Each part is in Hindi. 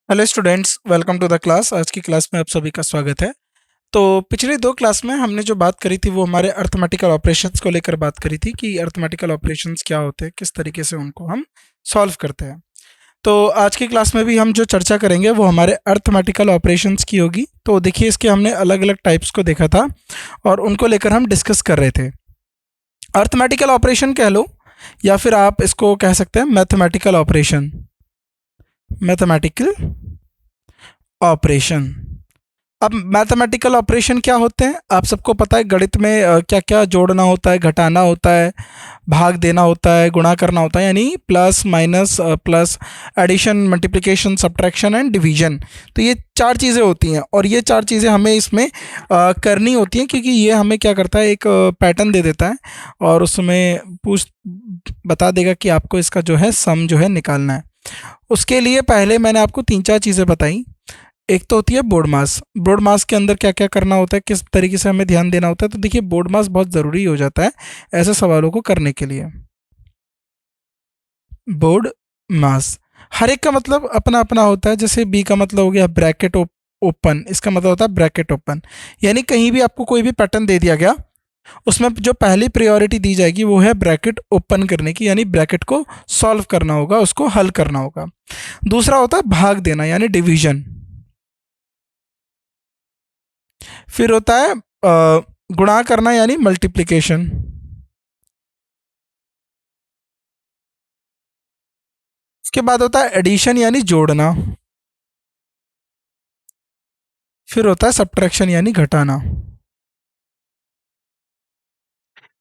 Hello students, welcome to the class. आज की क्लास में आप सभी का स्वागत है। तो पिछली दो क्लास में हमने जो बात करी थी वो हमारे अर्थमेटिकल ऑपरेशंस को लेकर बात करी थी कि अर्थमेटिकल ऑपरेशंस क्या होते हैं, किस तरीके से उनको हम सॉल्व करते हैं। तो आज की क्लास में भी हम जो चर्चा करेंगे वो हमारे अर्थमेटिकल ऑपरेशंस की होगी। तो देखिए, इसके हमने अलग अलग टाइप्स को देखा था और उनको लेकर हम डिस्कस कर रहे थे। अर्थमेटिकल ऑपरेशन कह लो या फिर आप इसको कह सकते हैं मैथमेटिकल ऑपरेशन। Mathematical operation. अब मैथमेटिकल ऑपरेशन क्या होते हैं आप सबको पता है। गणित में क्या क्या जोड़ना होता है, घटाना होता है, भाग देना होता है, गुणा करना होता है, यानी plus minus plus, addition, multiplication, subtraction and division. तो ये चार चीज़ें होती हैं और ये चार चीज़ें हमें इसमें करनी होती हैं क्योंकि ये हमें क्या करता है, एक पैटर्न दे देता है और उसमें पूछ बता देगा कि आपको इसका जो है सम जो है निकालना है। उसके लिए पहले मैंने आपको तीन चार चीज़ें बताई। एक तो होती है बोर्ड मास। बोर्ड मास के अंदर क्या क्या करना होता है, किस तरीके से हमें ध्यान देना होता है। तो देखिए, बोर्ड मास बहुत ज़रूरी हो जाता है ऐसे सवालों को करने के लिए। बोर्ड मास हर एक का मतलब अपना अपना होता है। जैसे बी का मतलब हो गया ब्रैकेट ओपन, इसका मतलब होता है ब्रैकेट ओपन, यानी कहीं भी आपको कोई भी पैटर्न दे दिया गया उसमें जो पहली प्रायोरिटी दी जाएगी वो है ब्रैकेट ओपन करने की, यानी ब्रैकेट को सॉल्व करना होगा, उसको हल करना होगा। दूसरा होता है भाग देना यानी डिवीजन। फिर होता है गुणा करना यानी मल्टीप्लिकेशन। उसके बाद होता है एडिशन यानी जोड़ना। फिर होता है सब्ट्रैक्शन यानी घटाना।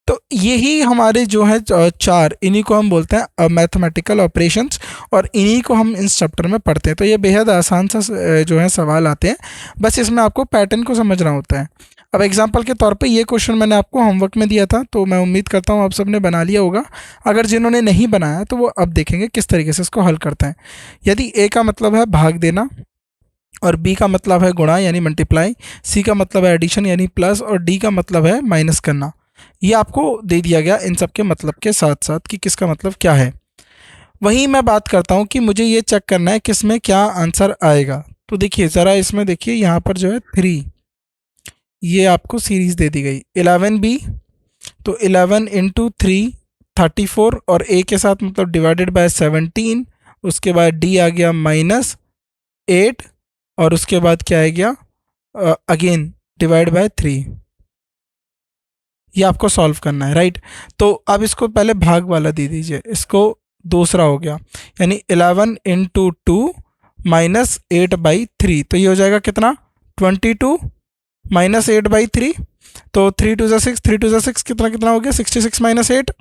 तो यही हमारे जो है चार, इन्हीं को हम बोलते हैं मैथमेटिकल ऑपरेशंस और इन्हीं को हम इस चैप्टर में पढ़ते हैं। तो ये बेहद आसान सा जो है सवाल आते हैं, बस इसमें आपको पैटर्न को समझना होता है। अब एग्जांपल के तौर पे ये क्वेश्चन मैंने आपको होमवर्क में दिया था, तो मैं उम्मीद करता हूँ आप सबने बना लिया होगा। अगर जिन्होंने नहीं बनाया तो वो अब देखेंगे किस तरीके से इसको हल करते हैं। यदि ए का मतलब है भाग देना और बी का मतलब है गुणा यानी मल्टीप्लाई, सी का मतलब है एडिशन यानी प्लस और डी का मतलब है माइनस करना। ये आपको दे दिया गया इन सब के मतलब के साथ साथ कि किसका मतलब क्या है। वहीं मैं बात करता हूँ कि मुझे ये चेक करना है किस में क्या आंसर आएगा। तो देखिए ज़रा इसमें देखिए, यहाँ पर जो है 3, ये आपको सीरीज दे दी गई 11b। तो 11 इंटू 3 34 और ए के साथ मतलब डिवाइडेड बाय 17। उसके बाद डी आ गया -8 और उसके बाद क्या आ गया अगेन डिवाइड बाय 3। ये आपको सॉल्व करना है, राइट। तो अब इसको पहले भाग वाला दे दीजिए, इसको दूसरा हो गया यानी 11 इंटू 2 -8/3। तो ये हो जाएगा कितना, 22 -8/3। तो 3 2 ज़ा 6, 3 2 ज़ा 6, कितना कितना हो गया 66 -8।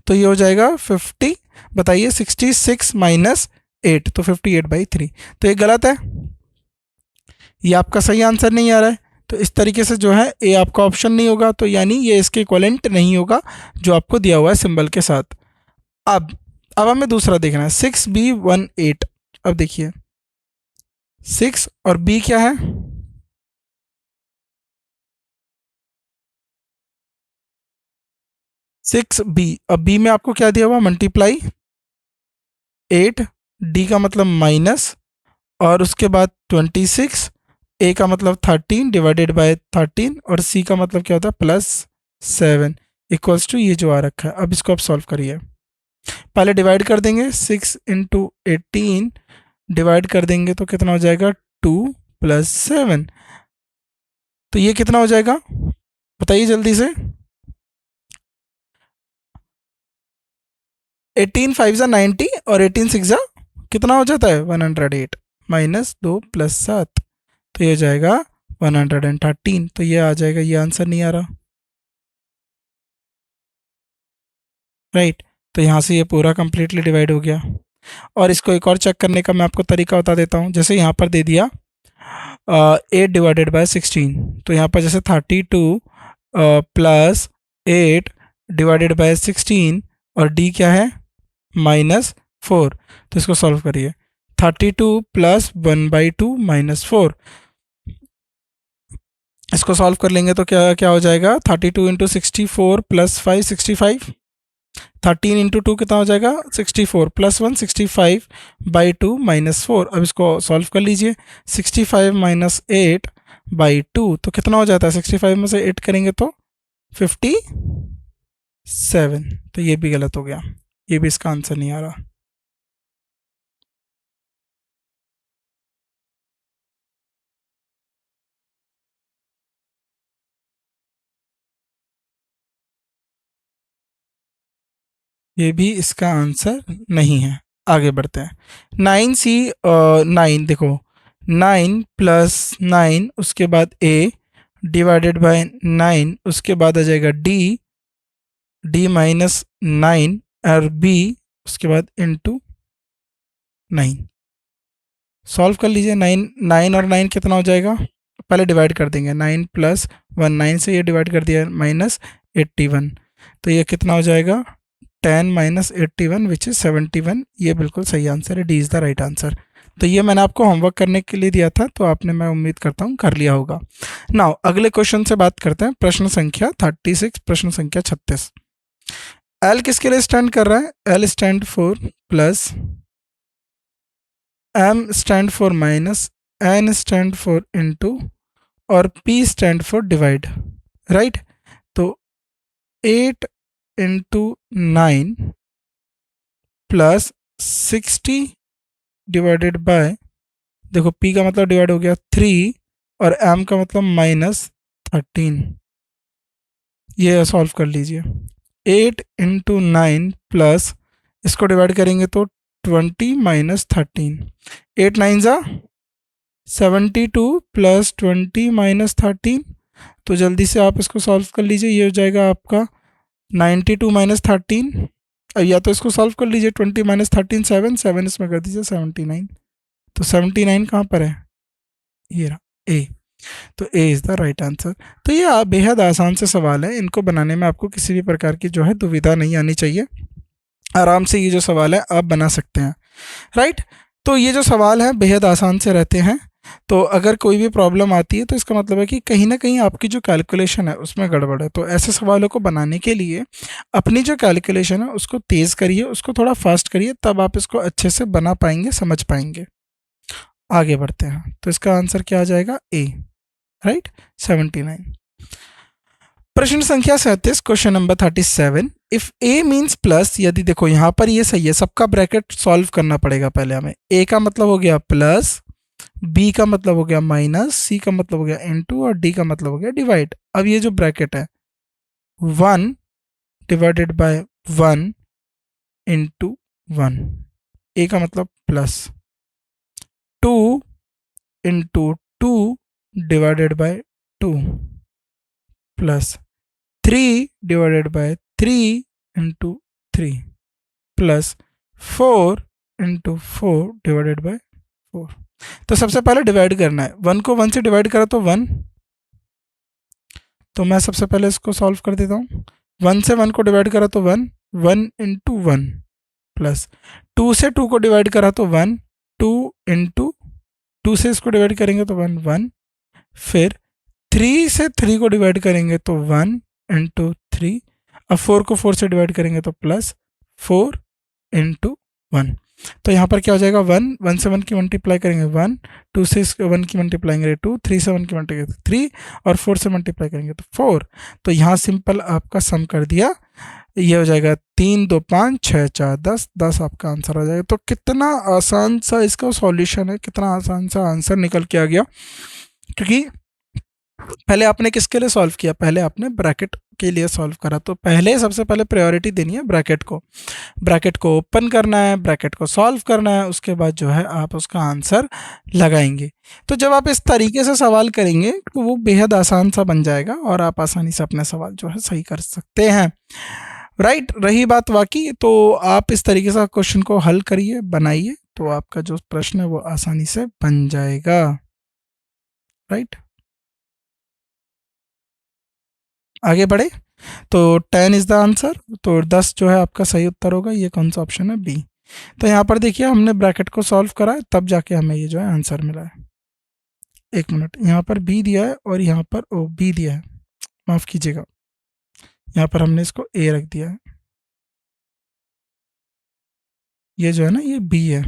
तो ये हो जाएगा 50। बताइए 66 -8 तो 58/3। तो ये गलत है, ये आपका सही आंसर नहीं आ रहा है। तो इस तरीके से जो है ए आपका ऑप्शन नहीं होगा, तो यानी ये इसके इक्वलेंट नहीं होगा जो आपको दिया हुआ है सिंबल के साथ। अब अब हमें दूसरा देखना है 6b18। अब देखिए 6 और b क्या है, 6b। अब b में आपको क्या दिया हुआ, मल्टीप्लाई 8, d का मतलब माइनस और उसके बाद 26, ए का मतलब 13 डिवाइडेड बाय 13 और सी का मतलब क्या होता है +7 इक्वल्स टू ये जो आ रखा है। अब इसको आप सॉल्व करिए। पहले डिवाइड कर देंगे, 6 इंटू 18 डिवाइड कर देंगे तो कितना हो जाएगा 2 + 7। तो ये कितना हो जाएगा बताइए जल्दी से। 18 5 ज़ा 90 और 18 6 ज़ा कितना हो जाता है 108 -2 + 7। तो ये हो जाएगा 113। तो ये आ जाएगा, ये आंसर नहीं आ रहा, राइट। तो यहाँ से ये पूरा कम्प्लीटली डिवाइड हो गया। और इसको एक और चेक करने का मैं आपको तरीका बता देता हूँ। जैसे यहाँ पर दे दिया 8 डिवाइडेड बाय 16, तो यहाँ पर जैसे 32 प्लस 8 डिवाइडेड बाय 16 और डी क्या है -4। तो इसको सॉल्व करिए, 32 + 1/2 -4। इसको सॉल्व कर लेंगे तो क्या क्या हो जाएगा, 32 इंटू 64 + 5 65। 13 इंटू टू कितना हो जाएगा 64 प्लस 1 65/2 - 4। अब इसको सॉल्व कर लीजिए। 65 - 8/2 तो कितना हो जाता है 65 में से 8 करेंगे तो 57। तो ये भी गलत हो गया, ये भी इसका आंसर नहीं आ रहा। ये भी इसका आंसर नहीं है। आगे बढ़ते हैं। 9C 9 देखो, 9 + 9 उसके बाद A डिवाइडेड बाय 9 उसके बाद आ जाएगा D - 9 और B उसके बाद इंटू 9। सॉल्व कर लीजिए। 9 और 9 कितना हो जाएगा, पहले डिवाइड कर देंगे। 9 + 1 9 से ये डिवाइड कर दिया -81। तो ये कितना हो जाएगा 10 - 81 विच इज़ 71। ये बिल्कुल सही आंसर है, D is the right answer. तो ये मैंने आपको होमवर्क करने के लिए दिया था, तो आपने, मैं उम्मीद करता हूँ, कर लिया होगा। नाउ अगले क्वेश्चन से बात करते हैं। प्रश्न संख्या 36, प्रश्न संख्या 36। एल किसके लिए स्टैंड कर रहा है, L stand for plus, M stand for minus, N stand for into और P stand for divide, right. तो 8 × 9 + 60 डिवाइडेड बाय, देखो पी का मतलब डिवाइड हो गया 3 और एम का मतलब -13। ये सॉल्व कर लीजिए। 8 × 9 प्लस, इसको डिवाइड करेंगे तो 20 - 13। 8 9 ज़ा 72 + 20 - 13। तो जल्दी से आप इसको सॉल्व कर लीजिए। ये हो जाएगा आपका 92 - 13। अब या तो इसको सॉल्व कर लीजिए। 20 - 13 7, 7 इसमें कर दीजिए 79। तो 79 कहाँ पर है, ये रहा ए। तो A is the right answer. तो ये बेहद आसान से सवाल है, इनको बनाने में आपको किसी भी प्रकार की जो है दुविधा नहीं आनी चाहिए। आराम से ये जो सवाल है आप बना सकते हैं, राइट। तो ये जो सवाल है बेहद आसान से रहते हैं। तो अगर कोई भी प्रॉब्लम आती है तो इसका मतलब है कि कहीं ना कहीं आपकी जो कैलकुलेशन है उसमें गड़बड़ है। तो ऐसे सवालों को बनाने के लिए अपनी जो कैलकुलेशन है उसको तेज़ करिए, उसको थोड़ा फास्ट करिए, तब आप इसको अच्छे से बना पाएंगे, समझ पाएंगे। आगे बढ़ते हैं। तो इसका आंसर क्या आ जाएगा, ए, राइट, 79। प्रश्न संख्या 37, question number 37। If A means plus, यदि देखो यहाँ पर ये सही है, सबका ब्रैकेट सॉल्व करना पड़ेगा पहले हमें। ए का मतलब हो गया प्लस, बी का मतलब हो गया माइनस, सी का मतलब हो गया इनटू और डी का मतलब हो गया डिवाइड। अब ये जो ब्रैकेट है 1 डिवाइडेड बाय 1 इंटू 1, ए का मतलब plus, 2 into 2 divided by 2 plus, 3 divided by 3 into 3 plus 4 into 4 divided by 4। तो सबसे पहले डिवाइड करना है। 1 को 1 से डिवाइड करा तो 1, तो मैं सबसे पहले इसको सॉल्व कर देता हूँ। 1 से 1 को डिवाइड करा तो 1, 1 इंटू 1 प्लस 2 से 2 को डिवाइड करा तो 1, 2 इंटू 2 से इसको डिवाइड करेंगे तो 1, 1। फिर 3 से 3 को डिवाइड करेंगे तो 1 इंटू 3। अब 4 को 4 से डिवाइड करेंगे तो प्लस 4 इंटू 1। तो यहाँ पर क्या हो जाएगा 1, 1 से 1 की मल्टीप्लाई करेंगे 1, 2 से 1 की मल्टीप्लाई करेंगे 2, 3 से 1 की मल्टीप्लाई करेंगे 3 और 4 से मल्टीप्लाई करेंगे तो 4। तो यहाँ सिंपल आपका सम कर दिया, ये हो जाएगा 3 2 5 6 4 10, 10 आपका आंसर आ जाएगा। तो कितना आसान सा इसका सॉल्यूशन है, कितना आसान सा आंसर निकल के आ गया। क्योंकि पहले आपने किसके लिए सॉल्व किया, पहले आपने ब्रैकेट के लिए सॉल्व करा। तो पहले सबसे पहले प्रायोरिटी देनी है ब्रैकेट को, ब्रैकेट को ओपन करना है, ब्रैकेट को सॉल्व करना है, उसके बाद जो है आप उसका आंसर लगाएंगे। तो जब आप इस तरीके से सवाल करेंगे तो वो बेहद आसान सा बन जाएगा और आप आसानी से अपने सवाल जो है सही कर सकते हैं, राइट। रही बात बाकी, तो आप इस तरीके से क्वेश्चन को हल करिए, बनाइए, तो आपका जो प्रश्न है वो आसानी से बन जाएगा, राइट। आगे बढ़े। तो 10 इज़ द आंसर। तो 10 जो है आपका सही उत्तर होगा। ये कौन सा ऑप्शन है, बी। तो यहाँ पर देखिए हमने ब्रैकेट को सॉल्व करा है, तब जाके हमें ये जो है आंसर मिला है। एक मिनट, यहाँ पर बी दिया है और यहाँ पर ओ बी दिया है, माफ़ कीजिएगा, यहाँ पर हमने इसको ए रख दिया है। ये जो है ना ये बी है,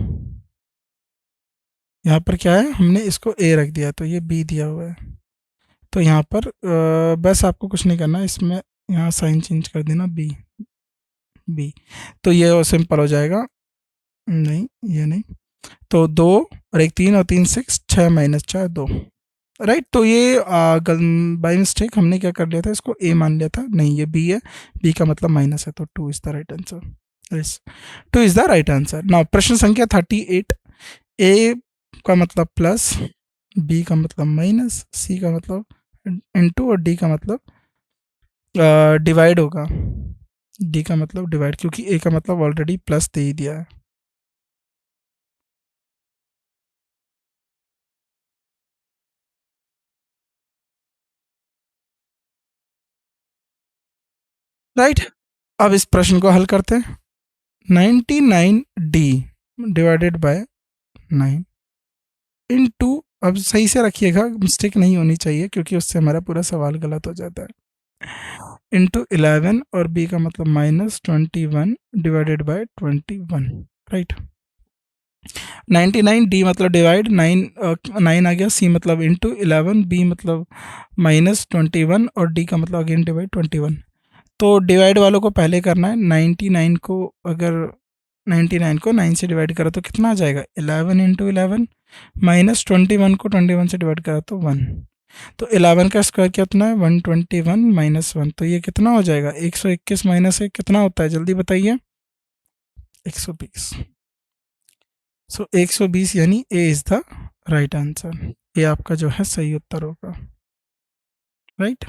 यहाँ पर क्या है हमने इसको ए रख दिया तो ये बी दिया हुआ है। तो यहाँ पर बस आपको कुछ नहीं करना, इसमें यहाँ साइन चेंज कर देना बी, बी। तो ये सिंपल हो जाएगा, नहीं ये नहीं, तो 2 और 1 3 और 3 6, 6 माइनस 4 2, राइट। तो ये बाई मिस्टेक हमने क्या कर लिया था, इसको ए मान लिया था, नहीं ये बी है, बी का मतलब माइनस है, तो 2 is the right answer. Yes, 2 is the right answer. Now प्रश्न संख्या 38, ए का मतलब प्लस, बी का मतलब माइनस, सी का मतलब इनटू और डी का मतलब डिवाइड होगा, डी का मतलब डिवाइड, क्योंकि ए का मतलब ऑलरेडी प्लस दे ही दिया है। राइट, अब इस प्रश्न को हल करते हैं। 99 डी डिवाइडेड बाय 9 इनटू, अब सही से रखिएगा, मिस्टेक नहीं होनी चाहिए क्योंकि उससे हमारा पूरा सवाल गलत हो जाता है, इनटू 11 और बी का मतलब minus 21 divided by 21, right. 99 D मतलब डिवाइड, 9 आ गया, सी मतलब इनटू 11, बी मतलब माइनस 21 और डी का मतलब अगेन डिवाइड 21। तो डिवाइड वालों को पहले करना है, 99 को अगर 99 को 9 से डिवाइड करो तो कितना आ जाएगा, 11 इंटू 11, माइनस 21 को 21 से डिवाइड करा तो 1, तो 11 का स्क्वायर कितना है 121 माइनस 1, तो ये कितना हो जाएगा 121 माइनस 1 कितना होता है, जल्दी बताइए, 120। सो 120 यानी ए इज द राइट आंसर, ये आपका जो है सही उत्तर होगा, राइट।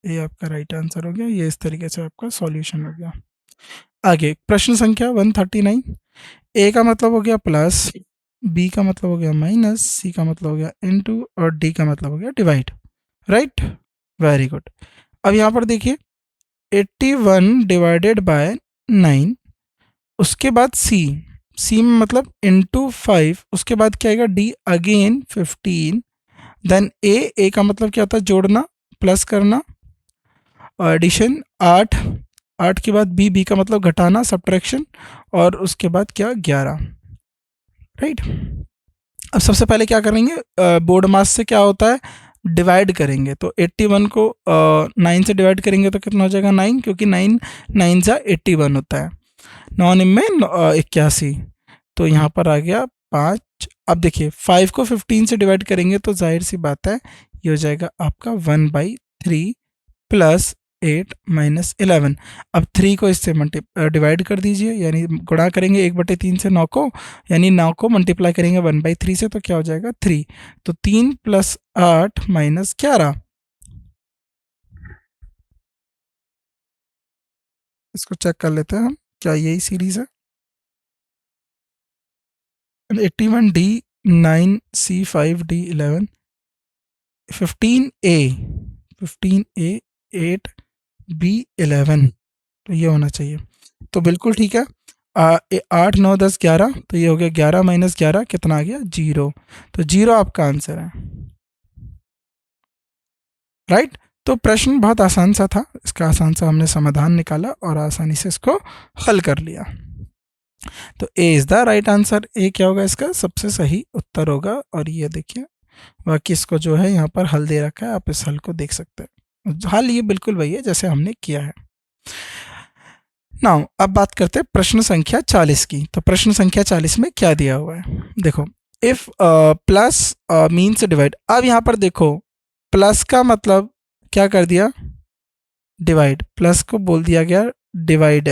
ये आपका राइट आंसर हो गया, ये इस तरीके से आपका सॉल्यूशन हो गया। आगे प्रश्न संख्या 139, ए का मतलब हो गया प्लस, बी का मतलब हो गया माइनस, सी का मतलब हो गया इनटू और डी का मतलब हो गया डिवाइड, राइट, वेरी गुड। अब यहाँ पर देखिए 81 डिवाइडेड बाय 9, उसके बाद सी, सी में मतलब इनटू 5, उसके बाद क्या आएगा डी अगेन 15, देन ए का मतलब क्या होता है जोड़ना प्लस करना, एडिशन 8, 8 के बाद बी का मतलब घटाना सब्ट्रैक्शन, और उसके बाद क्या 11, राइट। अब सबसे पहले क्या करेंगे, बोर्ड मास से क्या होता है डिवाइड करेंगे, तो 81 को 9 से डिवाइड करेंगे तो कितना हो जाएगा 9, क्योंकि 9 9 जा 81 होता है, 9 में 81, तो यहाँ पर आ गया 5। अब देखिए 5 को 15 से डिवाइड करेंगे तो जाहिर सी बात है ये हो जाएगा आपका 1/3 प्लस 8 माइनस 11। अब 3 को इससे डिवाइड कर दीजिए, यानी गुणा करेंगे 1/3 से 9 को, यानी 9 को मल्टीप्लाई करेंगे 1/3 से तो क्या हो जाएगा 3, तो 3 प्लस 8 माइनस 11, इसको चेक कर लेते हैं हम, क्या यही सीरीज है, 81 डी 9 सी 5 डी 11, 15 ए 15 ए 8 बी 11, तो ये होना चाहिए, तो बिल्कुल ठीक है। 8 9 10 11, तो ये हो गया 11 माइनस 11 कितना आ गया 0, तो 0 आपका आंसर है, राइट। तो प्रश्न बहुत आसान सा था, इसका आसान सा हमने समाधान निकाला और आसानी से इसको हल कर लिया, तो A is the right answer, A क्या होगा इसका सबसे सही उत्तर होगा। और ये देखिए बाकी इसको जो है यहाँ पर हल दे रखा है, आप इस हल को देख सकते हैं, हल ये बिल्कुल वही है जैसे हमने किया है। नाउ अब बात करते हैं प्रश्न संख्या 40 की, तो प्रश्न संख्या 40 में क्या दिया हुआ है, देखो इफ प्लस मीन्स डिवाइड, अब यहाँ पर देखो प्लस का मतलब क्या कर दिया डिवाइड, प्लस को बोल दिया गया डिवाइड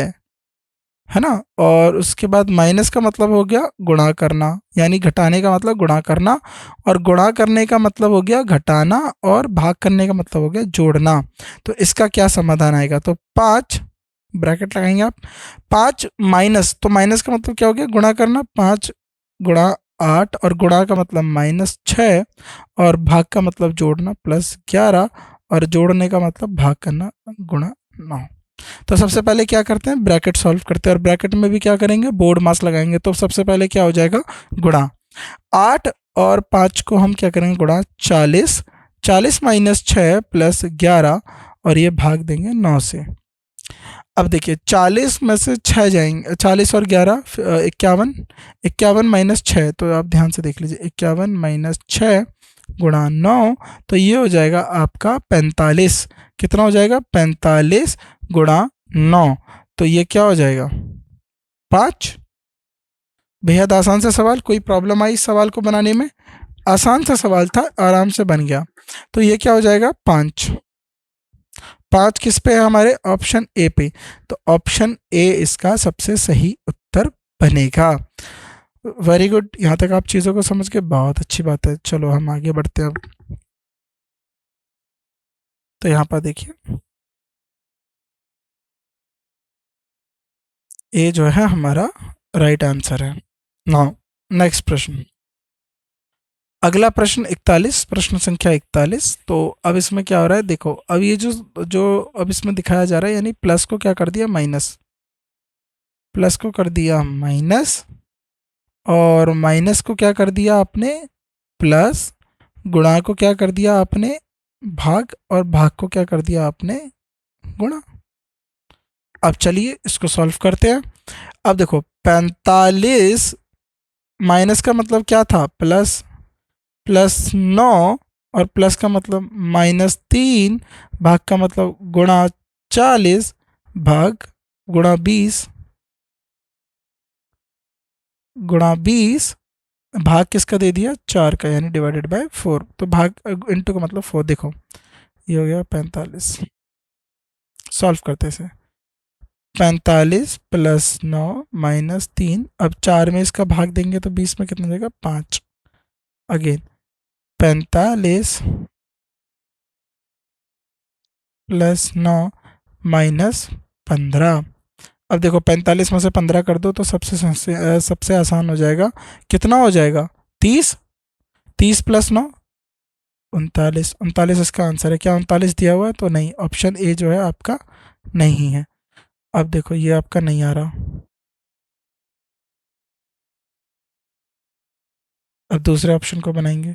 है ना, और उसके बाद माइनस का मतलब हो गया गुणा करना, यानी घटाने का मतलब गुणा करना, और गुणा करने का मतलब हो गया घटाना, और भाग करने का मतलब हो गया जोड़ना। तो इसका क्या समाधान आएगा, तो 5 ब्रैकेट लगाएंगे आप, 5 माइनस, तो माइनस का मतलब क्या हो गया गुणा करना, 5 गुणा 8, और गुणा का मतलब -6, और भाग का मतलब जोड़ना +11, और जोड़ने का मतलब भाग करना गुणा 9। तो सबसे पहले क्या करते हैं ब्रैकेट सॉल्व करते हैं, और ब्रैकेट में भी क्या करेंगे बोर्ड मास लगाएंगे, तो सबसे पहले क्या हो जाएगा गुणा 8 और 5 को हम क्या करेंगे गुणा 40, 40 माइनस 6 प्लस 11, और ये भाग देंगे 9 से। अब देखिए 40 में से 6 जाएंगे, 40 और 11 51, 51 माइनस 6, तो आप ध्यान से देख लीजिए 51 माइनस 6 गुणा 9, तो ये हो जाएगा आपका 45। कितना हो जाएगा? 45 गुणा 9, तो ये क्या हो जाएगा? 5। बेहद आसान सा सवाल, कोई प्रॉब्लम आई इस सवाल को बनाने में? आसान सा सवाल था, आराम से बन गया। तो ये क्या हो जाएगा? 5। 5 किस पे है? हमारे ऑप्शन ए पे। तो ऑप्शन ए इसका सबसे सही उत्तर बनेगा। वेरी गुड, यहाँ तक आप चीज़ों को समझ के, बहुत अच्छी बात है। चलो हम आगे बढ़ते हैं अब। तो यहाँ पर देखिए ए जो है हमारा राइट आंसर है। नाउ नेक्स्ट प्रश्न, अगला प्रश्न 41, प्रश्न संख्या 41। तो अब इसमें क्या हो रहा है, देखो अब ये जो जो अब इसमें दिखाया जा रहा है, यानी प्लस को क्या कर दिया? माइनस। प्लस को कर दिया माइनस, और माइनस को क्या कर दिया आपने? प्लस। गुणा को क्या कर दिया आपने? भाग, और भाग को क्या कर दिया आपने? गुणा। अब चलिए इसको सॉल्व करते हैं। अब देखो 45 माइनस का मतलब क्या था? प्लस। प्लस 9, और प्लस का मतलब -3, भाग का मतलब गुणा 40, भाग गुणा 20, गुणा 20, भाग किसका दे दिया? 4 का, यानी डिवाइडेड बाय 4। तो भाग इंटू का मतलब 4। देखो ये हो गया 45। सॉल्व करते हैं इसे। 45 प्लस 9 माइनस 3, अब 4 में इसका भाग देंगे तो 20 में कितना देगा? 5। Again 45 plus 9 minus 15। अब देखो 45 में से 15 कर दो तो सबसे आसान हो जाएगा। कितना हो जाएगा? 30। 30 प्लस 9 39। 39 इसका आंसर है। क्या 39 दिया हुआ है? तो नहीं, ऑप्शन ए जो है आपका नहीं है। अब देखो ये आपका नहीं आ रहा। अब दूसरे ऑप्शन को बनाएंगे।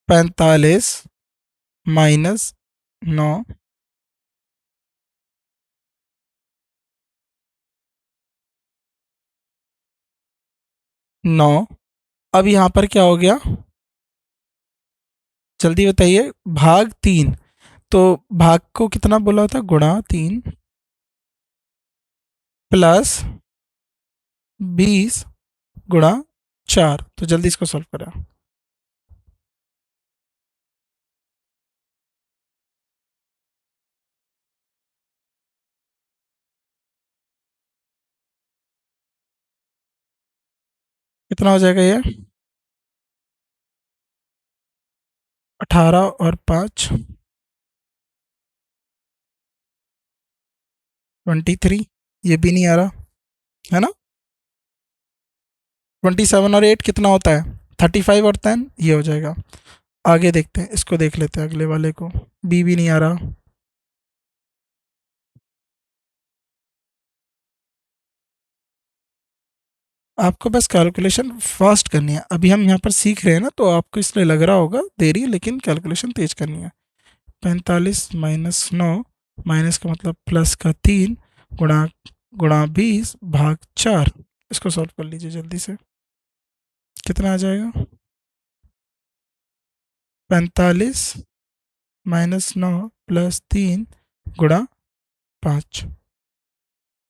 45 माइनस 9, 9। अब यहाँ पर क्या हो गया? जल्दी बताइए। भाग 3, तो भाग को कितना बोला था? गुणा 3, प्लस 20 गुणा 4। तो जल्दी इसको सॉल्व करें। कितना हो जाएगा ये? 18 और 5 23। ये भी नहीं आ रहा है ना? 27 और 8 कितना होता है? 35 और 10, ये हो जाएगा। आगे देखते हैं, इसको देख लेते हैं अगले वाले को। बी भी नहीं आ रहा। आपको बस कैलकुलेशन फास्ट करनी है। अभी हम यहाँ पर सीख रहे हैं ना, तो आपको इसलिए लग रहा होगा देरी, लेकिन कैलकुलेशन तेज करनी है। 45 माइनस 9, माइनस का मतलब प्लस का 3, गुणा गुणा 20 भाग 4। इसको सॉल्व कर लीजिए जल्दी से। कितना आ जाएगा? 45 माइनस 9 प्लस 3 गुणा 5।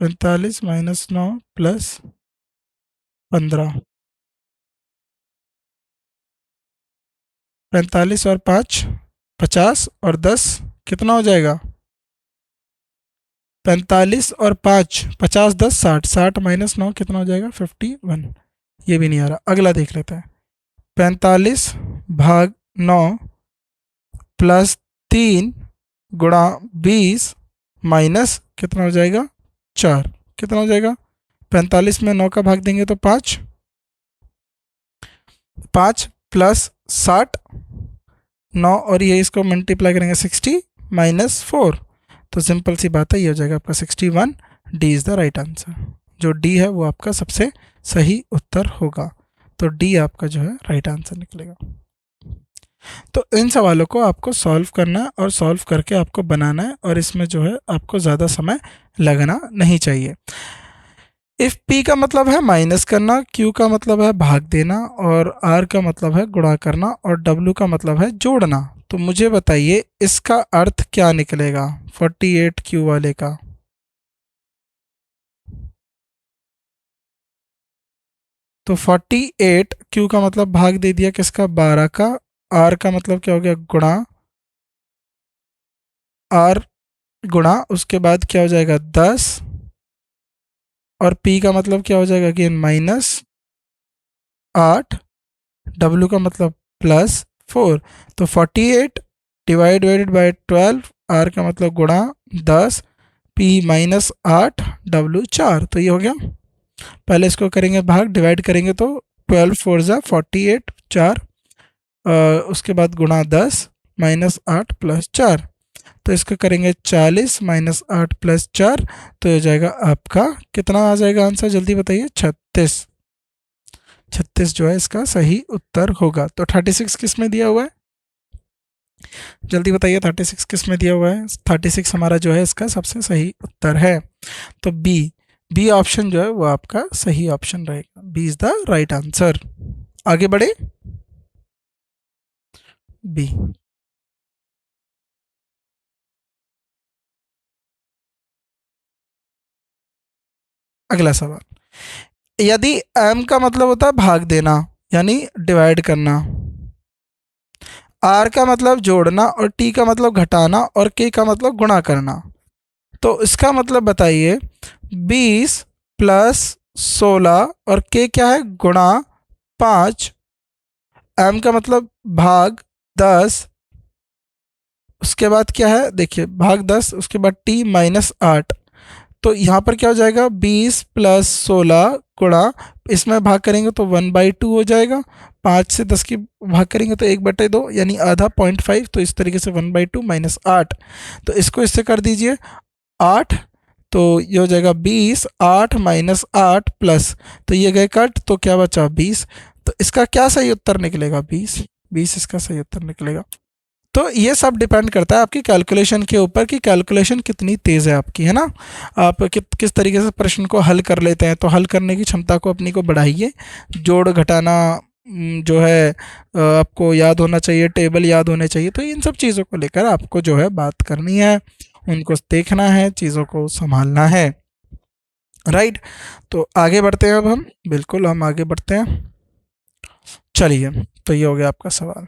45 माइनस 9 प्लस 15। 45 और 5 50, और 10 कितना हो जाएगा? 45 और 5 50, 10 60। 60 माइनस 9 कितना हो जाएगा? 51। ये भी नहीं आ रहा। अगला देख लेते हैं। 45 भाग 9 प्लस 3 गुणा 20 माइनस कितना हो जाएगा? 4। कितना हो जाएगा? 45 में 9 का भाग देंगे तो 5। 5 प्लस 60, 9 और ये इसको मल्टीप्लाई करेंगे 60 माइनस 4। तो सिंपल सी बात है, ये हो जाएगा आपका 61। D is the right answer. जो डी है वो आपका सबसे सही उत्तर होगा। तो डी आपका जो है राइट आंसर निकलेगा। तो इन सवालों को आपको सॉल्व करना है और सॉल्व करके आपको बनाना है, और इसमें जो है आपको ज़्यादा समय लगना नहीं चाहिए। इफ़ पी का मतलब है माइनस करना, क्यू का मतलब है भाग देना, और आर का मतलब है गुणा करना, और डब्ल्यू का मतलब है जोड़ना। तो मुझे बताइए इसका अर्थ क्या निकलेगा 48 क्यू वाले का। तो 48 क्यू का मतलब भाग दे दिया किसका, 12 का। आर का मतलब क्या हो गया, गुणा। आर गुणा उसके बाद क्या हो जाएगा 10, और पी का मतलब क्या हो जाएगा अगेन माइनस 8, डब्ल्यू का मतलब प्लस 4। तो 48 डिवाइडेड बाई 12, आर का मतलब गुणा 10, पी माइनस 8, डब्ल्यू 4। तो ये हो गया। पहले इसको करेंगे भाग, डिवाइड करेंगे तो 12 फोर ज़ा 48 4, उसके बाद गुणा 10 माइनस 8 प्लस 4। तो इसको करेंगे 40 माइनस 8 प्लस 4, तो हो जाएगा आपका कितना आ जाएगा आंसर, जल्दी बताइए। 36। 36 जो है इसका सही उत्तर होगा। तो 36 किस में दिया हुआ है, जल्दी बताइए 36 किस में दिया हुआ है। 36 हमारा जो है इसका सबसे सही उत्तर है। तो बी, बी ऑप्शन जो है वो आपका सही ऑप्शन रहेगा। B is the right answer. आगे बढ़े, बी। अगला सवाल, यदि एम का मतलब होता है भाग देना यानी डिवाइड करना, आर का मतलब जोड़ना, और टी का मतलब घटाना, और के का मतलब गुणा करना, तो इसका मतलब बताइए 20 प्लस 16, और के क्या है गुणा 5, एम का मतलब भाग 10, उसके बाद क्या है देखिए भाग 10, उसके बाद टी माइनस 8। तो यहाँ पर क्या हो जाएगा 20 प्लस 16 गुणा, इसमें भाग करेंगे तो 1/2 हो जाएगा। 5 से 10 की भाग करेंगे तो 1/2 यानी आधा 0.5। तो इस तरीके से 1/2 माइनस 8। तो इसको इससे कर दीजिए 8। तो ये हो जाएगा 20, 8 माइनस 8 प्लस, तो ये गए कट, तो क्या बचा 20। तो इसका क्या सही उत्तर निकलेगा 20। 20 इसका सही उत्तर निकलेगा। तो ये सब डिपेंड करता है आपकी कैलकुलेशन के ऊपर कि कैलकुलेशन कितनी तेज़ है आपकी, है ना। आप किस तरीके से प्रश्न को हल कर लेते हैं। तो हल करने की क्षमता को अपनी को बढ़ाइए। जोड़ घटाना जो है आपको याद होना चाहिए, टेबल याद होने चाहिए। तो इन सब चीज़ों को लेकर आपको जो है बात करनी है, उनको देखना है, चीज़ों को संभालना है। राइट। तो आगे बढ़ते हैं अब हम, बिल्कुल हम आगे बढ़ते हैं। चलिए, तो ये हो गया आपका सवाल।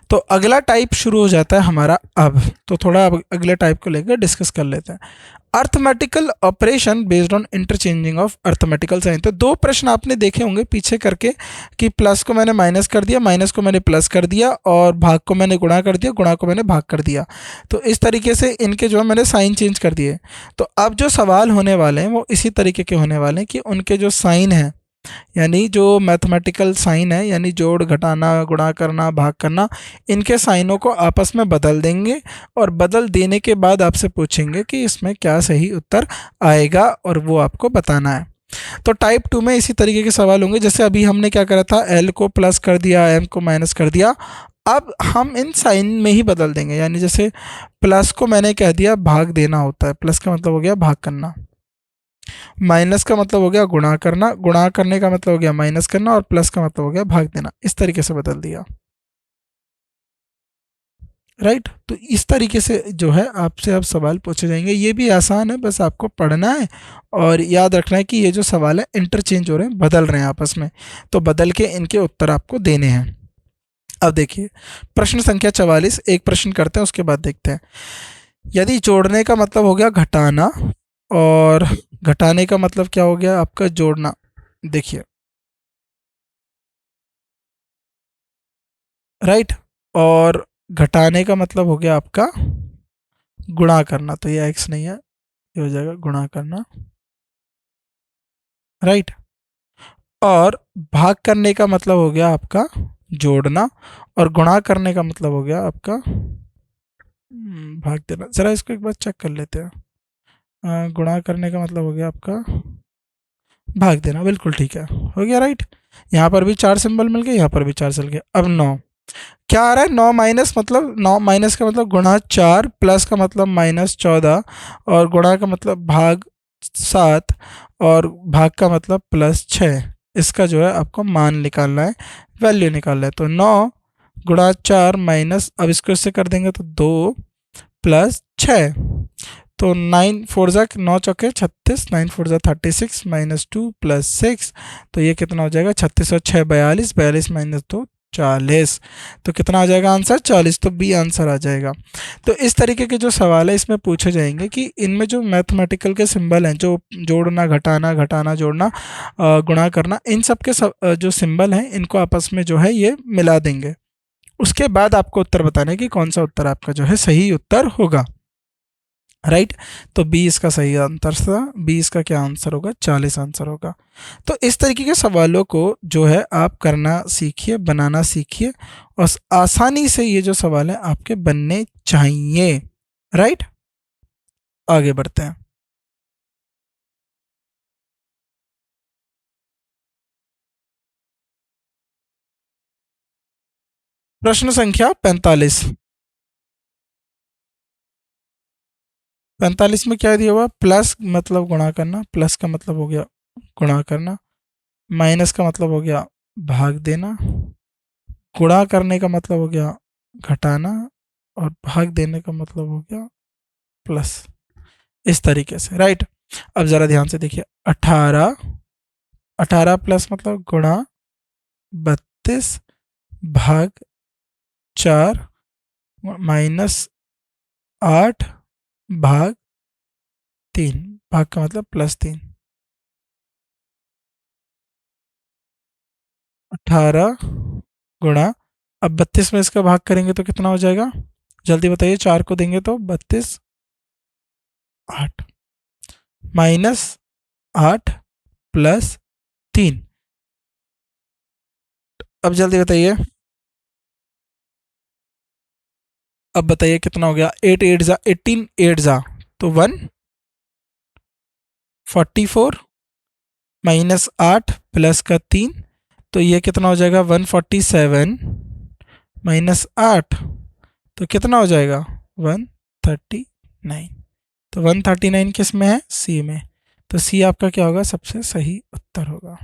तो अगला टाइप शुरू हो जाता है हमारा अब। तो थोड़ा अब अगले टाइप को लेकर डिस्कस कर लेते हैं। Arithmetical operation based on interchanging of arithmetical sign. तो दो प्रश्न आपने देखे होंगे पीछे करके कि प्लस को मैंने माइनस कर दिया, माइनस को मैंने प्लस कर दिया, और भाग को मैंने गुणा कर दिया, गुणा को मैंने भाग कर दिया। तो इस तरीके से इनके जो है मैंने साइन चेंज कर दिए। तो अब जो सवाल होने वाले हैं वो इसी तरीके के होने वाले हैं कि उनके जो साइन हैं, यानी जो मैथमेटिकल साइन है, यानी जोड़ घटाना गुणा करना भाग करना, इनके साइनों को आपस में बदल देंगे, और बदल देने के बाद आपसे पूछेंगे कि इसमें क्या सही उत्तर आएगा, और वो आपको बताना है। तो टाइप 2 में इसी तरीके के सवाल होंगे। जैसे अभी हमने क्या करा था, एल को प्लस कर दिया, एम को माइनस कर दिया। अब हम इन साइन में ही बदल देंगे। यानी जैसे प्लस को मैंने कह दिया भाग देना होता है, प्लस का मतलब हो गया भाग करना, माइनस का मतलब हो गया गुणा करना, गुणा करने का मतलब हो गया माइनस करना, और प्लस का मतलब हो गया भाग देना। इस तरीके से बदल दिया। राइट। तो इस तरीके से जो है आपसे अब सवाल पूछे जाएंगे। ये भी आसान है, बस आपको पढ़ना है और याद रखना है कि ये जो सवाल है इंटरचेंज हो रहे हैं, बदल रहे हैं आपस में। तो बदल के इनके उत्तर आपको देने हैं। अब देखिए प्रश्न संख्या 44, एक प्रश्न करते हैं उसके बाद देखते हैं। यदि जोड़ने का मतलब हो गया घटाना, और घटाने का मतलब क्या हो गया आपका जोड़ना। देखिए राइट। और घटाने का मतलब हो गया आपका गुणा करना। तो ये एक्स नहीं है, ये हो जाएगा गुणा करना। राइट। और भाग करने का मतलब हो गया आपका जोड़ना, और गुणा करने का मतलब हो गया आपका भाग देना। ज़रा इसको एक बार चेक कर लेते हैं। गुणा करने का मतलब हो गया आपका भाग देना। बिल्कुल ठीक है, हो गया राइट। यहाँ पर भी चार सिंबल मिल गए, यहाँ पर भी चार सिंबल गए। अब 9, क्या आ रहा है, 9 माइनस, मतलब 9 माइनस का मतलब गुणा 4, प्लस का मतलब -14, और गुणा का मतलब भाग 7, और भाग का मतलब +6। इसका जो है आपको मान निकालना है, वैल्यू निकालना है। तो 9 × 4 माइनस, अब इसको इससे कर देंगे तो 2 + 6, तो 9 4 ज़ा 9 चौके 36, 9 4 ज़ा 36, -2 + 6, तो ये कितना हो जाएगा, 36 और 6 42, 42 -2 40। तो कितना आ जाएगा आंसर, 40। तो बी आंसर आ जाएगा। तो इस तरीके के जो सवाल है इसमें पूछे जाएंगे कि इनमें जो मैथमेटिकल के सिंबल हैं, जो जोड़ना घटाना, घटाना जोड़ना, गुणा करना, इन सब के जो सिंबल हैं इनको आपस में जो है ये मिला देंगे। उसके बाद आपको उत्तर बताना है कि कौन सा उत्तर आपका जो है सही उत्तर होगा। राइट। तो बी इसका सही आंसर था, बी इसका क्या आंसर होगा, 40 आंसर होगा। तो इस तरीके के सवालों को जो है आप करना सीखिए, बनाना सीखिए, और आसानी से ये जो सवाल है आपके बनने चाहिए। राइट। आगे बढ़ते हैं। प्रश्न संख्या 45। 45 में क्या दिया हुआ, प्लस मतलब गुणा करना, प्लस का मतलब हो गया गुणा करना, माइनस का मतलब हो गया भाग देना, गुणा करने का मतलब हो गया घटाना, और भाग देने का मतलब हो गया प्लस। इस तरीके से। राइट। अब ज़रा ध्यान से देखिए, 18, 18 प्लस मतलब गुणा 32, भाग 4, -8, भाग 3, भाग का मतलब +3। 18 गुणा, अब 32 में इसका भाग करेंगे तो कितना हो जाएगा, जल्दी बताइए, 4 को देंगे तो 32, 8, -8 +3। अब जल्दी बताइए, अब बताइए कितना हो गया, 8 8 जा 18, 8 जा तो 144, -8 प्लस का 3, तो ये कितना हो जाएगा, 147 -8, तो कितना हो जाएगा, 139। तो 139 किस में है, सी में। तो सी आपका क्या होगा, सबसे सही उत्तर होगा।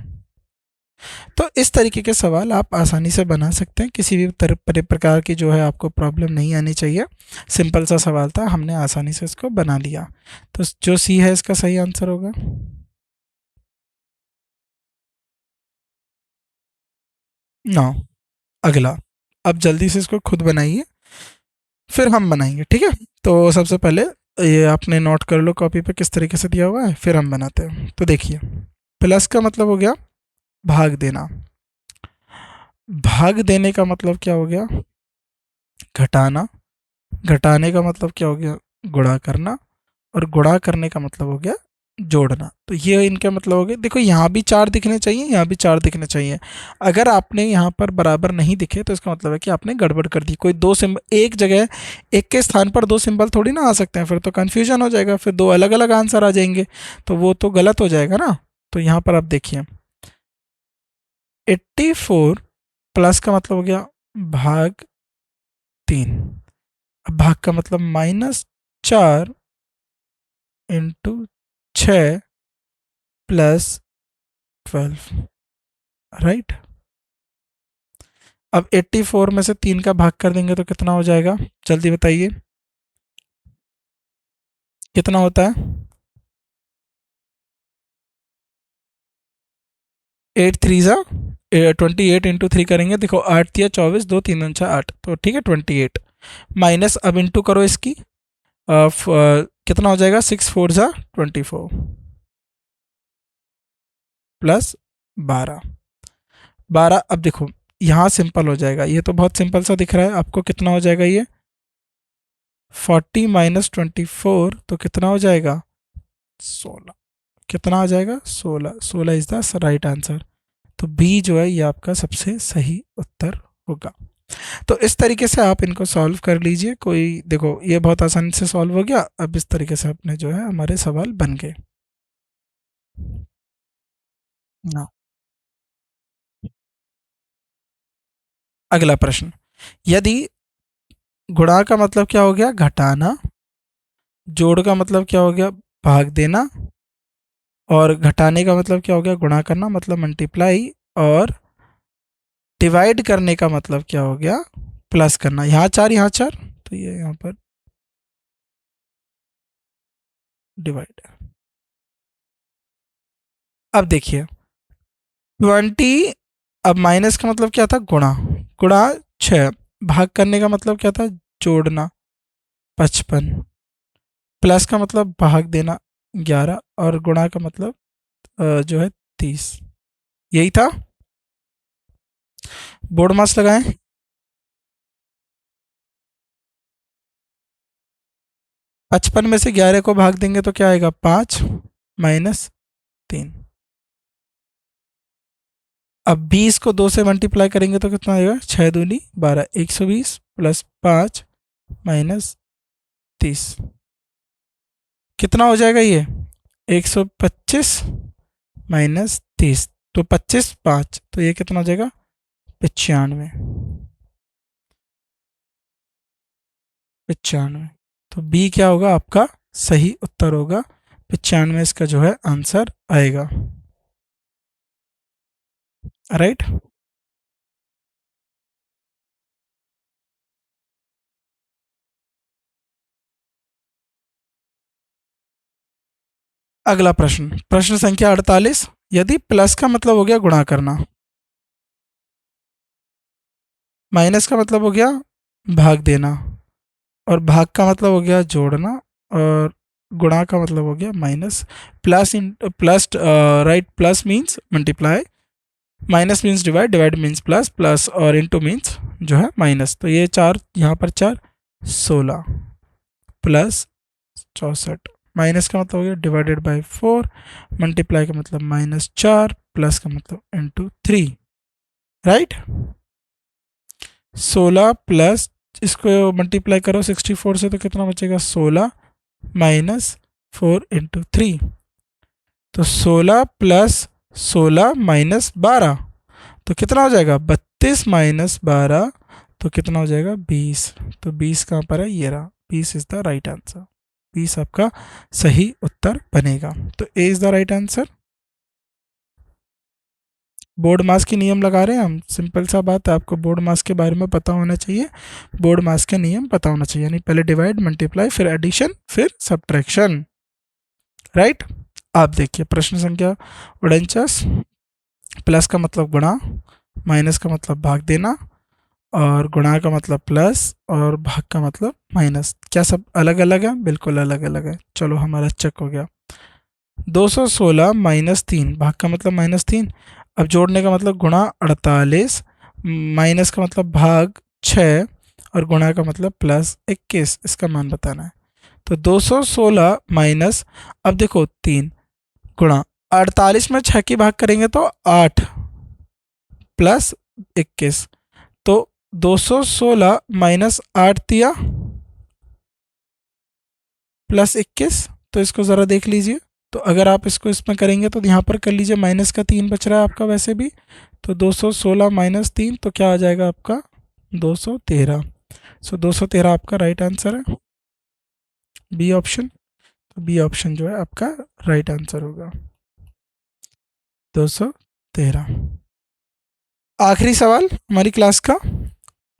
तो इस तरीके के सवाल आप आसानी से बना सकते हैं, किसी भी प्रकार की जो है आपको प्रॉब्लम नहीं आनी चाहिए। सिंपल सा सवाल था, हमने आसानी से इसको बना लिया। तो जो सी है इसका सही आंसर होगा। 9। अगला, अब जल्दी से इसको खुद बनाइए, फिर हम बनाएंगे, ठीक है। तो सबसे पहले ये आपने नोट कर लो कॉपी पे किस तरीके से दिया हुआ है, फिर हम बनाते हैं। तो देखिए, प्लस का मतलब हो गया भाग देना, भाग देने का मतलब क्या हो गया, घटाना, घटाने का मतलब क्या हो गया, गुणा करना, और गुणा करने का मतलब हो गया जोड़ना। तो ये इनका मतलब हो गया। देखो यहाँ भी 4 दिखने चाहिए, यहाँ भी 4 दिखने चाहिए। अगर आपने यहाँ पर बराबर नहीं दिखे तो इसका मतलब है कि आपने गड़बड़ कर दी। कोई दो सिंबल एक जगह, एक के स्थान पर दो सिंबल थोड़ी ना आ सकते हैं, फिर तो कन्फ्यूजन हो जाएगा, फिर दो अलग अलग आंसर आ जाएंगे, तो वो तो गलत हो जाएगा ना। तो यहाँ पर आप देखिए, 84 प्लस का मतलब हो गया भाग 3, अब भाग का मतलब -4 × 6 +12। राइट। अब 84 में से 3 का भाग कर देंगे तो कितना हो जाएगा, जल्दी बताइए, कितना होता है, 8 3 ज़ा 28 × 3 करेंगे, देखो 8 × 3 = 24, 2 3 × 6 = 8, तो ठीक है 28, माइनस अब इंटू करो इसकी, कितना हो जाएगा, 6 4 ज़ा 24 +12, 12। अब देखो यहाँ सिंपल हो जाएगा, ये तो बहुत सिंपल सा दिख रहा है आपको, कितना हो जाएगा ये, 40 -24, तो कितना हो जाएगा, 16। कितना आ जाएगा, 16, 16 इज द राइट आंसर। तो बी जो है ये आपका सबसे सही उत्तर होगा। तो इस तरीके से आप इनको सॉल्व कर लीजिए। कोई देखो ये बहुत आसानी से सॉल्व हो गया। अब इस तरीके से अपने जो है हमारे सवाल बन गए ना। अगला प्रश्न, यदि गुणा का मतलब क्या हो गया, घटाना, जोड़ का मतलब क्या हो गया, भाग देना, और घटाने का मतलब क्या हो गया, गुणा करना मतलब मल्टीप्लाई, और डिवाइड करने का मतलब क्या हो गया, प्लस करना। यहाँ 4 यहाँ 4, तो ये यहाँ पर डिवाइड। अब देखिए 20, अब माइनस का मतलब क्या था, गुणा, गुणा 6, भाग करने का मतलब क्या था, जोड़ना 55, प्लस का मतलब भाग देना 11, और गुणा का मतलब जो है 30। यही था। बोर्ड मास लगाएं। 55 में से 11 को भाग देंगे तो क्या आएगा, 5 माइनस 3। अब 20 को 2 से मल्टीप्लाई करेंगे तो कितना आएगा, 6 दूनी 12, 120 प्लस 5 माइनस 30, कितना हो जाएगा ये, 125 माइनस 30, तो 25 5, तो ये कितना हो जाएगा, 95, 95। तो बी क्या होगा आपका, सही उत्तर होगा 95, इसका जो है आंसर आएगा। राइट। अगला प्रश्न, प्रश्न संख्या 48, यदि प्लस का मतलब हो गया गुणा करना, माइनस का मतलब हो गया भाग देना, और भाग का मतलब हो गया जोड़ना, और गुणा का मतलब हो गया minus, plus in plus, right, plus means multiply, minus means divide, divide means plus, plus और इनटू मीन्स जो है माइनस। तो ये 4 यहाँ पर 4, 16 प्लस 64, माइनस का मतलब हो गया डिवाइडेड बाई 4, मल्टीप्लाई का मतलब -4, प्लस का मतलब इंटू 3। राइट। 16 प्लस, इसको मल्टीप्लाई करो 64 से तो कितना बचेगा, 16 माइनस 4 इंटू 3, तो 16 प्लस 16 माइनस 12, तो कितना हो जाएगा, 32 माइनस 12, तो कितना हो जाएगा, 20। तो 20 कहाँ पर है, ये रहा, 20 इज द राइट आंसर, 20 आपका सही उत्तर बनेगा। तो A is the right answer. BODMAS के नियम लगा रहे हैं हम, सिंपल सा बात है, आपको बोर्ड मास के बारे में पता होना चाहिए, बोर्ड मास के नियम पता होना चाहिए, यानी पहले डिवाइड, मल्टीप्लाई, फिर एडिशन, फिर सब्ट्रैक्शन। राइट। आप देखिए प्रश्न संख्या 49, प्लस का मतलब गुणा, माइनस का मतलब भाग देना, और गुणा का मतलब प्लस, और भाग का मतलब माइनस। क्या सब अलग अलग है, बिल्कुल अलग अलग है। चलो हमारा चेक हो गया। 216 माइनस 3, भाग का मतलब -3, अब जोड़ने का मतलब गुणा 48, माइनस का मतलब भाग 6, और गुणा का मतलब प्लस 21, इसका मान बताना है। तो 216 माइनस, अब देखो 3 गुणा 48 में 6 की भाग करेंगे तो 8 प्लस 21, तो 216 माइनस 8 दिया प्लस 21, तो इसको ज़रा देख लीजिए। तो अगर आप इसको इसमें करेंगे तो यहाँ पर कर लीजिए, माइनस का 3 बच रहा है आपका वैसे भी, तो 216 माइनस 3, तो क्या आ जाएगा आपका 213। सो 213 आपका राइट आंसर है, बी ऑप्शन। तो बी ऑप्शन जो है आपका राइट आंसर होगा, 213। आखिरी सवाल हमारी क्लास का,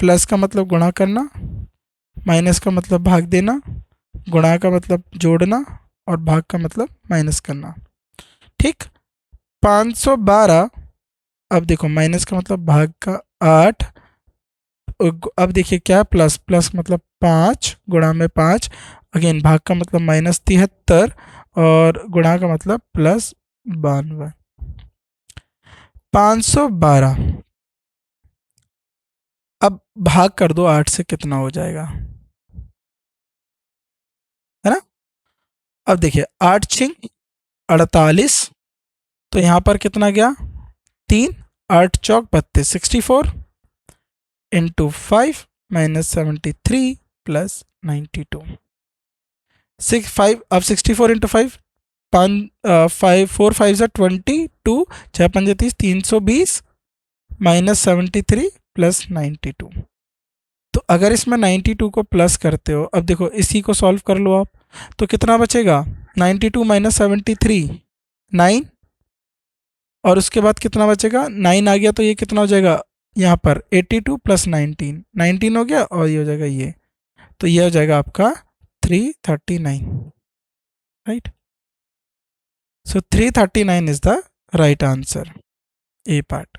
प्लस का मतलब गुणा करना, माइनस का मतलब भाग देना, गुणा का मतलब जोड़ना, और भाग का मतलब माइनस करना। ठीक। 512, अब देखो माइनस का मतलब भाग का 8, अब देखिए क्या है, प्लस, प्लस मतलब 5 गुणा में 5, अगेन भाग का मतलब -73, और गुणा का मतलब +92। 512, अब भाग कर दो 8 से, कितना हो जाएगा, है ना। अब देखिए 8 छिंग 48, तो यहाँ पर कितना गया, 3, 8 चौक 32, 64 इंटू 5 माइनस 73 प्लस 92, 5, अब 64 इंटू 5, 5 4 5 ज़ा 22, 6 5 30, 320 माइनस 73 प्लस 92। तो अगर इसमें 92 को प्लस करते हो, अब देखो इसी को सॉल्व कर लो आप, तो कितना बचेगा, 92 माइनस 73, 9, और उसके बाद कितना बचेगा, 9 आ गया, तो ये कितना हो जाएगा यहाँ पर 82 प्लस 19, 19 हो गया, और ये हो जाएगा ये, तो ये हो जाएगा आपका 339, right. So 339 is the right answer, A part.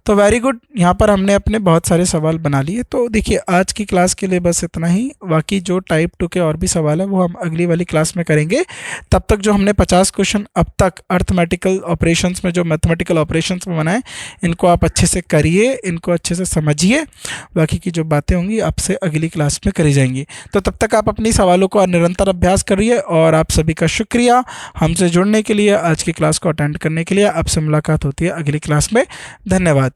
तो वेरी गुड, यहाँ पर हमने अपने बहुत सारे सवाल बना लिए। तो देखिए आज की क्लास के लिए बस इतना ही, बाकी जो टाइप 2 के और भी सवाल है वो हम अगली वाली क्लास में करेंगे। तब तक जो हमने 50 क्वेश्चन अब तक अर्थमेटिकल ऑपरेशंस में, जो मैथमेटिकल ऑपरेशंस में बनाए, इनको आप अच्छे से करिए, इनको अच्छे से समझिए, बाकी की जो बातें होंगी आपसे अगली क्लास में करी जाएंगी। तो तब तक आप अपनी सवालों का निरंतर अभ्यास करिए, और आप सभी का शुक्रिया हमसे जुड़ने के लिए, आज की क्लास को अटेंड करने के लिए। आपसे मुलाकात होती है अगली क्लास में। धन्यवाद।